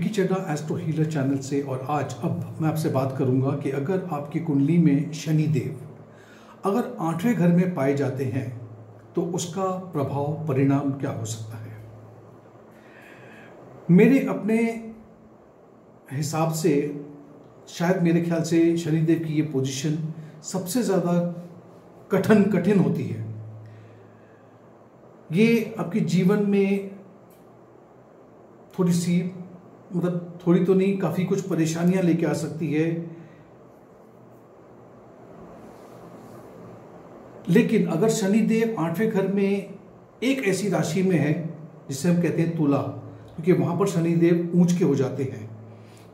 Vicky Chadha astro healer channel से। और आज अब मैं आपसे बात करूंगा कि अगर आपकी कुंडली में शनि देव अगर 8वें घर में पाए जाते हैं तो उसका प्रभाव परिणाम क्या हो सकता है। मेरे अपने हिसाब से शायद मेरे ख्याल से शनिदेव की ये पोजीशन सबसे ज़्यादा कठिन होती है। ये आपके जीवन में थोड़ी सी मतलब थोड़ी तो नहीं, काफ़ी कुछ परेशानियां लेके आ सकती है। लेकिन अगर शनिदेव 8वें घर में एक ऐसी राशि में है जिसे हम कहते हैं तुला, क्योंकि वहां पर शनिदेव ऊंच के हो जाते हैं,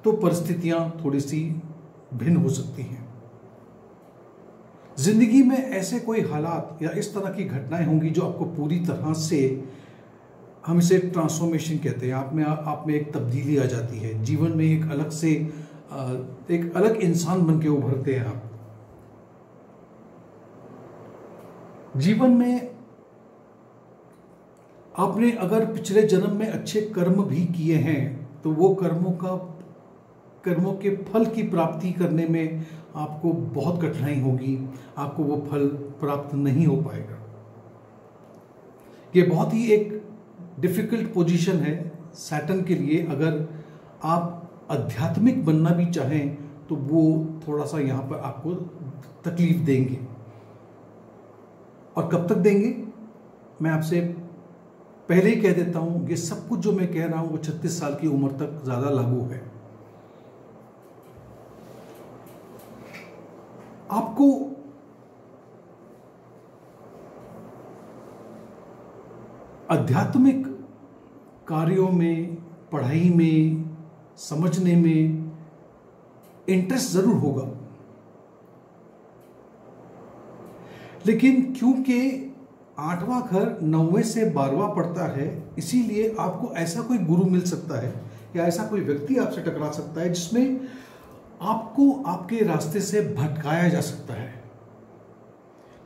तो परिस्थितियां थोड़ी सी भिन्न हो सकती हैं। जिंदगी में ऐसे कोई हालात या इस तरह की घटनाएं होंगी जो आपको पूरी तरह से, हम इसे ट्रांसफॉर्मेशन कहते हैं, आप में एक तब्दीली आ जाती है, जीवन में एक अलग से एक अलग इंसान बन के उभरते हैं आप। जीवन में आपने अगर पिछले जन्म में अच्छे कर्म भी किए हैं तो वो कर्मों के फल की प्राप्ति करने में आपको बहुत कठिनाई होगी, आपको वो फल प्राप्त नहीं हो पाएगा। ये बहुत ही एक डिफिकल्ट पोजीशन है सैटर्न के लिए। अगर आप आध्यात्मिक बनना भी चाहें तो वो थोड़ा सा यहाँ पर आपको तकलीफ देंगे। और कब तक देंगे, मैं आपसे पहले ही कह देता हूं, ये सब कुछ जो मैं कह रहा हूं वो 36 साल की उम्र तक ज्यादा लागू है। आपको आध्यात्मिक कार्यों में, पढ़ाई में, समझने में इंटरेस्ट जरूर होगा, लेकिन क्योंकि 8वां घर 9वें से 12वां पड़ता है, इसीलिए आपको ऐसा कोई गुरु मिल सकता है या ऐसा कोई व्यक्ति आपसे टकरा सकता है जिसमें आपको आपके रास्ते से भटकाया जा सकता है।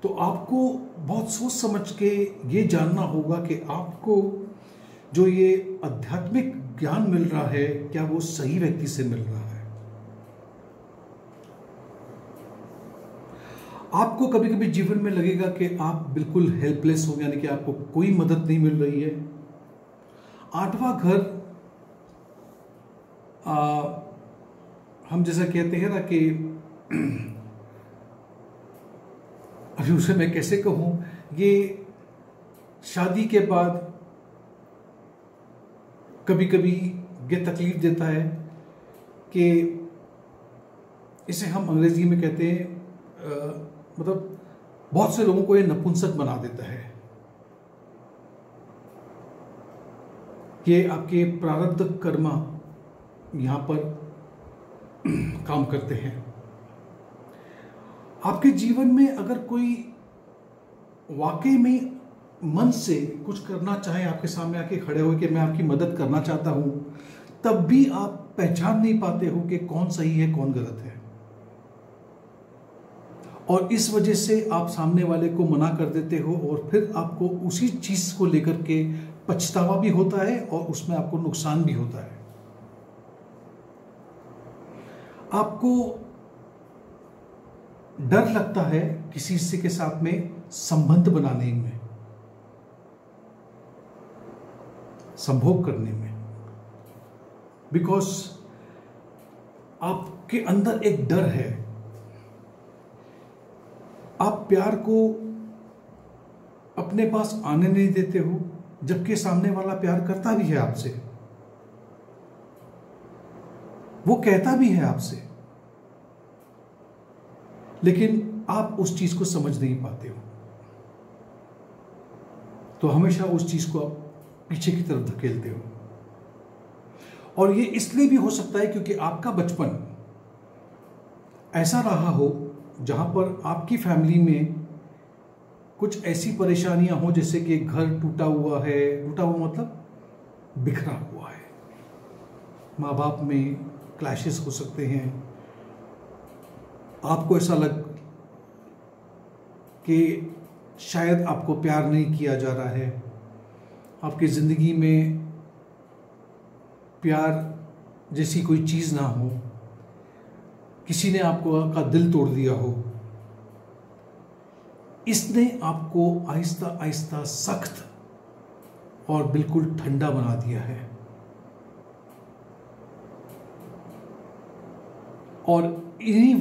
तो आपको बहुत सोच समझ के ये जानना होगा कि आपको जो ये आध्यात्मिक ज्ञान मिल रहा है क्या वो सही व्यक्ति से मिल रहा है। आपको कभी कभी जीवन में लगेगा कि आप बिल्कुल हेल्पलेस हो, यानी कि आपको कोई मदद नहीं मिल रही है। 8वां घर हम जैसा कहते हैं ना कि अभी उसे मैं कैसे कहूं, ये शादी के बाद कभी कभी ये तकलीफ देता है कि इसे हम अंग्रेजी में कहते हैं मतलब बहुत से लोगों को ये नपुंसक बना देता है। ये आपके प्रारब्ध कर्मा यहां पर काम करते हैं। आपके जीवन में अगर कोई वाकई में मन से कुछ करना चाहे, आपके सामने आके खड़े हो कि मैं आपकी मदद करना चाहता हूं, तब भी आप पहचान नहीं पाते हो कि कौन सही है कौन गलत है, और इस वजह से आप सामने वाले को मना कर देते हो और फिर आपको उसी चीज को लेकर के पछतावा भी होता है और उसमें आपको नुकसान भी होता है। आपको डर लगता है किसी से के साथ में संबंध बनाने में, संभोग करने में, बिकॉज आपके अंदर एक डर है। आप प्यार को अपने पास आने नहीं देते हो, जबकि सामने वाला प्यार करता भी है आपसे, वो कहता भी है आपसे, लेकिन आप उस चीज को समझ नहीं पाते हो। तो हमेशा उस चीज को आप पीछे की तरफ धकेलते हो। और ये इसलिए भी हो सकता है क्योंकि आपका बचपन ऐसा रहा हो जहां पर आपकी फैमिली में कुछ ऐसी परेशानियां हो, जैसे कि घर टूटा हुआ है, टूटा हुआ मतलब बिखरा हुआ है, माँ बाप में क्लैशेस हो सकते हैं, आपको ऐसा लग कि शायद आपको प्यार नहीं किया जा रहा है, आपकी ज़िंदगी में प्यार जैसी कोई चीज़ ना हो, किसी ने आपका दिल तोड़ दिया हो, इसने आपको आहिस्ता आहिस्ता सख्त और बिल्कुल ठंडा बना दिया है। और इन्हीं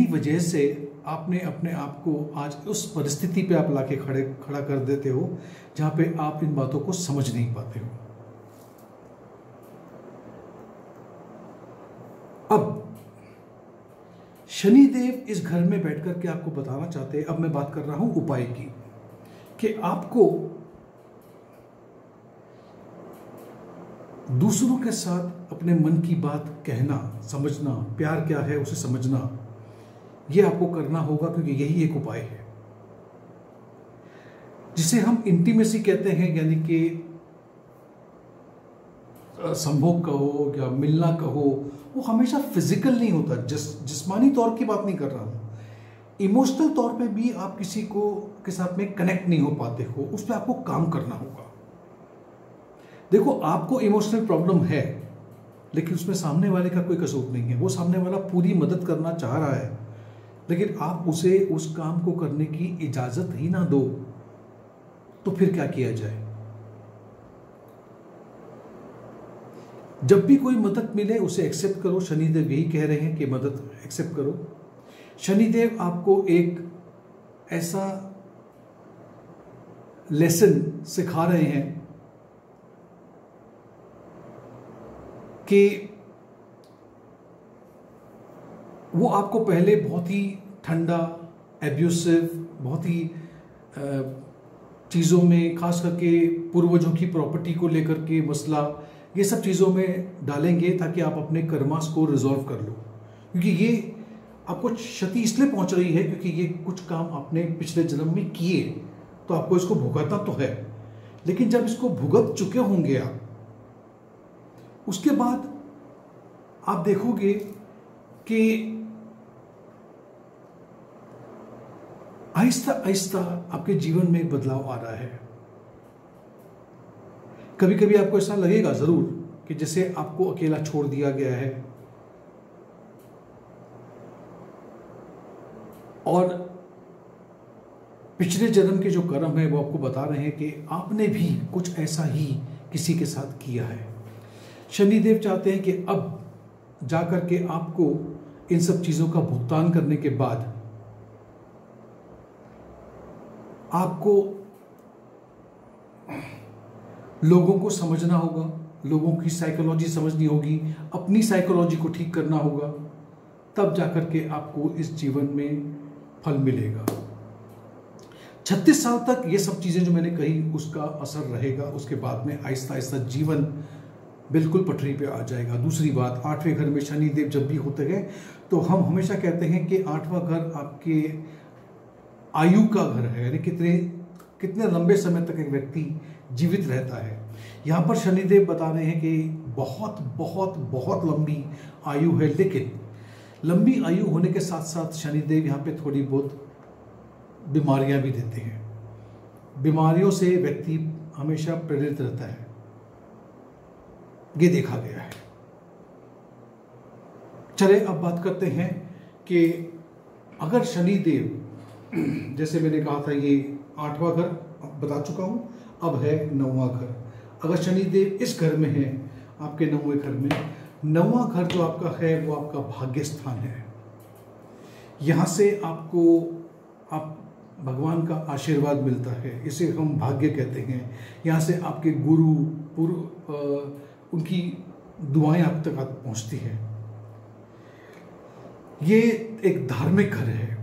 वजह से आपने अपने आप को आज उस परिस्थिति पे आप लाके खड़ा कर देते हो जहां पे आप इन बातों को समझ नहीं पाते हो। अब शनिदेव इस घर में बैठकर के आपको बताना चाहते हैं, अब मैं बात कर रहा हूं उपाय की, कि आपको दूसरों के साथ अपने मन की बात कहना, समझना, प्यार क्या है उसे समझना, यह आपको करना होगा, क्योंकि यही एक उपाय है जिसे हम इंटीमेसी कहते हैं, यानी कि संभोग कहो या मिलना कहो, वो हमेशा फिजिकल नहीं होता। जिस्मानी तौर की बात नहीं कर रहा हूं, इमोशनल तौर पे भी आप किसी के साथ में कनेक्ट नहीं हो पाते हो, उस पर आपको काम करना होगा। देखो, आपको इमोशनल प्रॉब्लम है, लेकिन उसमें सामने वाले का कोई कसूर नहीं है। वो सामने वाला पूरी मदद करना चाह रहा है, लेकिन आप उसे उस काम को करने की इजाजत ही ना दो, तो फिर क्या किया जाए? जब भी कोई मदद मिले उसे एक्सेप्ट करो। शनिदेव यही कह रहे हैं कि मदद एक्सेप्ट करो। शनिदेव आपको एक ऐसा लेसन सिखा रहे हैं कि वो आपको पहले बहुत ही ठंडा, एब्यूसिव, बहुत ही चीज़ों में, खास करके पूर्वजों की प्रॉपर्टी को लेकर के मसला, ये सब चीज़ों में डालेंगे ताकि आप अपने कर्मास को रिजॉल्व कर लो। क्योंकि ये आपको क्षति इसलिए पहुंच रही है क्योंकि ये कुछ काम आपने पिछले जन्म में किए, तो आपको इसको भुगतना तो है। लेकिन जब इसको भुगत चुके होंगे आप, उसके बाद आप देखोगे कि आहिस्ता आहिस्ता आपके जीवन में एक बदलाव आ रहा है। कभी कभी आपको ऐसा लगेगा जरूर कि जैसे आपको अकेला छोड़ दिया गया है, और पिछले जन्म के जो कर्म है वो आपको बता रहे हैं कि आपने भी कुछ ऐसा ही किसी के साथ किया है। शनिदेव चाहते हैं कि अब जाकर के आपको इन सब चीजों का भुगतान करने के बाद आपको लोगों को समझना होगा, लोगों की साइकोलॉजी समझनी होगी, अपनी साइकोलॉजी को ठीक करना होगा, तब जाकर के आपको इस जीवन में फल मिलेगा। 36 साल तक ये सब चीजें जो मैंने कही उसका असर रहेगा। उसके बाद में आहिस्ता आहिस्ता जीवन बिल्कुल पटरी पे आ जाएगा। दूसरी बात, 8वें घर में शनिदेव जब भी होते हैं तो हम हमेशा कहते हैं कि 8वां घर आपके आयु का घर है, यानी कितने लंबे समय तक एक व्यक्ति जीवित रहता है। यहाँ पर शनिदेव बता रहे हैं कि बहुत बहुत बहुत लंबी आयु है, लेकिन लंबी आयु होने के साथ साथ शनिदेव यहाँ पे थोड़ी बहुत बीमारियां भी देते हैं। बीमारियों से व्यक्ति हमेशा प्रेरित रहता है, ये देखा गया है। चले अब बात करते हैं कि अगर शनिदेव, जैसे मैंने कहा था ये 8वां घर बता चुका हूं, अब है 9वां घर। अगर शनिदेव इस घर में है, आपके 9वें घर में, 9वां घर जो आपका है वो आपका भाग्य स्थान है। यहां से आपको भगवान का आशीर्वाद मिलता है, इसे हम भाग्य कहते हैं। यहाँ से आपके गुरु उनकी दुआएं आप तक पहुंचती हैं। ये एक धार्मिक घर है,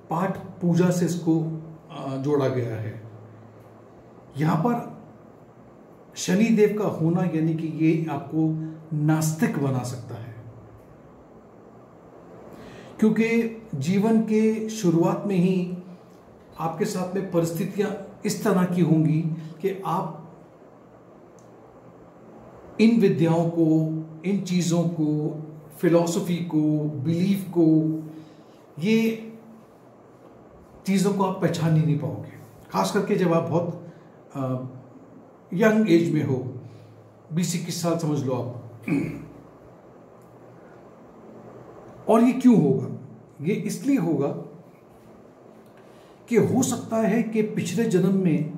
पाठ पूजा से इसको जोड़ा गया है। यहाँ पर शनिदेव का होना यानी कि ये आपको नास्तिक बना सकता है, क्योंकि जीवन के शुरुआत में ही आपके साथ में परिस्थितियां इस तरह की होंगी कि आप इन विद्याओं को, इन चीज़ों को, फिलॉसफी को, बिलीफ को, ये चीज़ों को आप पहचान ही नहीं पाओगे। खास करके जब आप बहुत यंग एज में हो, 20-21 साल समझ लो आप, और ये क्यों होगा? ये इसलिए होगा कि हो सकता है कि पिछले जन्म में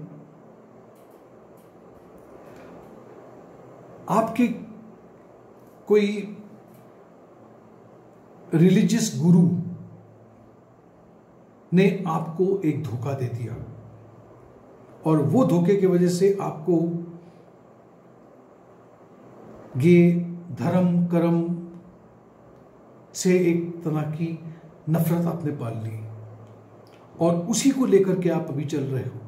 आपके कोई रिलीजियस गुरु ने आपको एक धोखा दे दिया, और वो धोखे की वजह से आपको ये धर्म कर्म से एक तरह की नफरत आपने पाल ली, और उसी को लेकर के आप अभी चल रहे हो।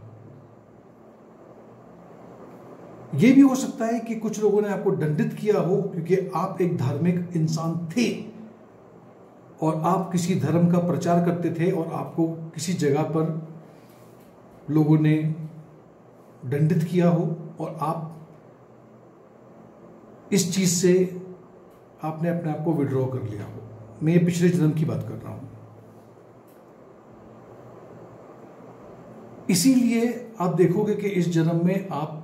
यह भी हो सकता है कि कुछ लोगों ने आपको दंडित किया हो क्योंकि आप एक धार्मिक इंसान थे और आप किसी धर्म का प्रचार करते थे, और आपको किसी जगह पर लोगों ने दंडित किया हो, और आप इस चीज से आपने अपने आप को विड्रॉ कर लिया हो। मैं ये पिछले जन्म की बात कर रहा हूं। इसीलिए आप देखोगे कि इस जन्म में आप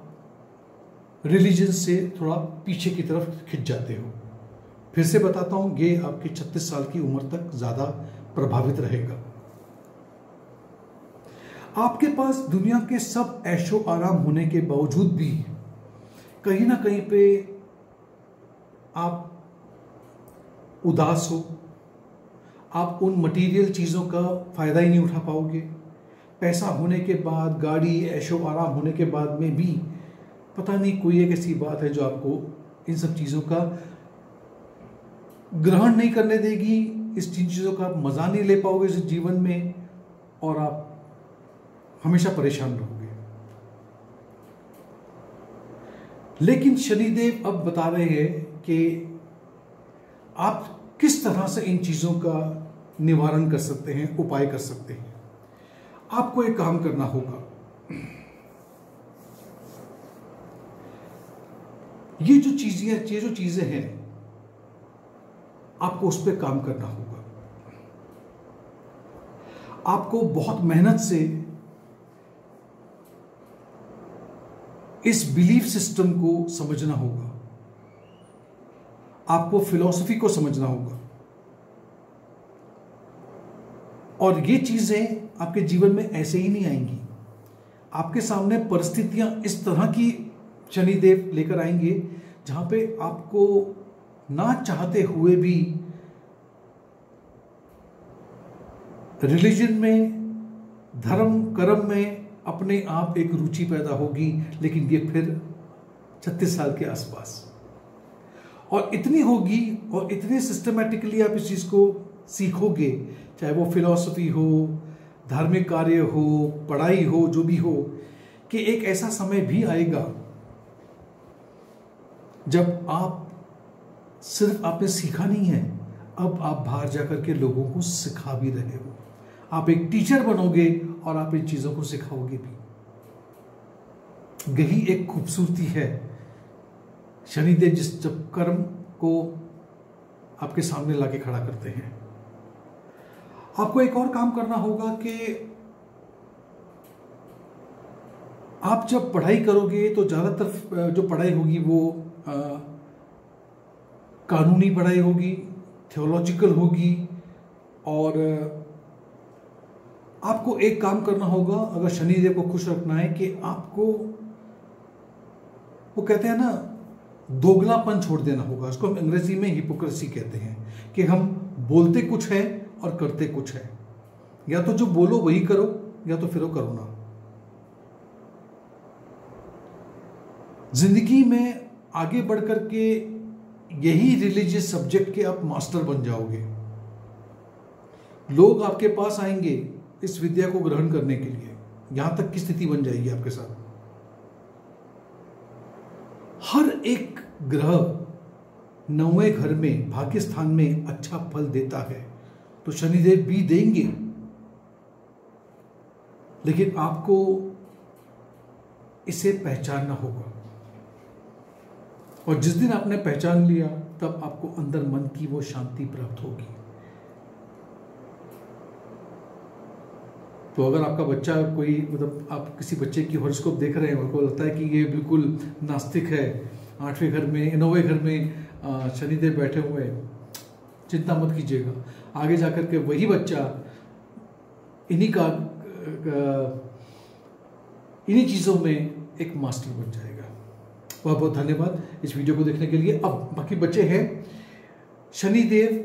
रिलीजन से थोड़ा पीछे की तरफ खिंच जाते हो। फिर से बताता हूं, ये आपकी 36 साल की उम्र तक ज्यादा प्रभावित रहेगा। आपके पास दुनिया के सब ऐशो आराम होने के बावजूद भी कहीं ना कहीं पे आप उदास हो। आप उन मटेरियल चीजों का फायदा ही नहीं उठा पाओगे। पैसा होने के बाद, गाड़ी, ऐशो आराम होने के बाद में भी पता नहीं कोई एक ऐसी बात है जो आपको इन सब चीजों का ग्रहण नहीं करने देगी। इस चीजों का आप मजा नहीं ले पाओगे इस जीवन में, और आप हमेशा परेशान रहोगे। लेकिन शनिदेव अब बता रहे हैं कि आप किस तरह से इन चीजों का निवारण कर सकते हैं, उपाय कर सकते हैं। आपको एक काम करना होगा। ये जो चीजें हैं, आपको उस पर काम करना होगा। आपको बहुत मेहनत से इस बिलीफ सिस्टम को समझना होगा। आपको फिलॉसफी को समझना होगा, और ये चीजें आपके जीवन में ऐसे ही नहीं आएंगी। आपके सामने परिस्थितियां इस तरह की शनिदेव लेकर आएंगे जहां पे आपको ना चाहते हुए भी रिलीजन में, धर्म कर्म में अपने आप एक रुचि पैदा होगी। लेकिन ये फिर 36 साल के आसपास, और इतनी होगी और इतने सिस्टमैटिकली आप इस चीज को सीखोगे, चाहे वो फिलॉसफी हो, धार्मिक कार्य हो, पढ़ाई हो, जो भी हो, कि एक ऐसा समय भी आएगा जब आप सिर्फ आपने सीखा नहीं है, अब आप बाहर जाकर के लोगों को सिखा भी रहे हो। आप एक टीचर बनोगे और आप इन चीजों को सिखाओगे भी। यही एक खूबसूरती है शनिदेव जब कर्म को आपके सामने लाके खड़ा करते हैं। आपको एक और काम करना होगा कि आप जब पढ़ाई करोगे तो ज्यादातर जो पढ़ाई होगी वो कानूनी पढ़ाई होगी, थियोलॉजिकल होगी, और आपको एक काम करना होगा अगर शनिदेव को खुश रखना है कि आपको, वो कहते हैं ना, दोगलापन छोड़ देना होगा। उसको हम अंग्रेजी में हिपोक्रेसी कहते हैं, कि हम बोलते कुछ है और करते कुछ है। या तो जो बोलो वही करो, या तो फिर वो करो ना। जिंदगी में आगे बढ़कर के यही रिलीजियस सब्जेक्ट के आप मास्टर बन जाओगे। लोग आपके पास आएंगे इस विद्या को ग्रहण करने के लिए, यहां तक की स्थिति बन जाएगी आपके साथ। हर एक ग्रह 9वें घर में, भाग्य स्थान में अच्छा फल देता है, तो शनिदेव भी देंगे। लेकिन आपको इसे पहचानना होगा, और जिस दिन आपने पहचान लिया तब आपको अंदर मन की वो शांति प्राप्त होगी। तो अगर आपका बच्चा कोई, मतलब आप किसी बच्चे की हॉरोस्कोप देख रहे हैं, उनको लगता है कि ये बिल्कुल नास्तिक है, 8वें घर में, 9वें घर में शनिदेव बैठे हुए हैं, चिंता मत कीजिएगा। आगे जाकर के वही बच्चा इन्हीं चीज़ों में एक मास्टर बन जाएगा। बहुत बहुत धन्यवाद इस वीडियो को देखने के लिए। अब बाकी बच्चे हैं शनिदेव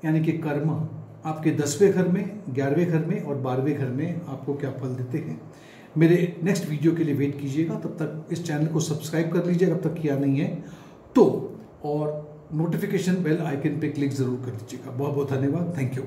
यानी कि कर्म आपके 10वें घर में, 11वें घर में और 12वें घर में आपको क्या फल देते हैं। मेरे नेक्स्ट वीडियो के लिए वेट कीजिएगा, तब तक इस चैनल को सब्सक्राइब कर लीजिएगा अब तक किया नहीं है तो, और नोटिफिकेशन बेल आइकन पे क्लिक जरूर कर दीजिएगा। बहुत बहुत धन्यवाद। Thank you.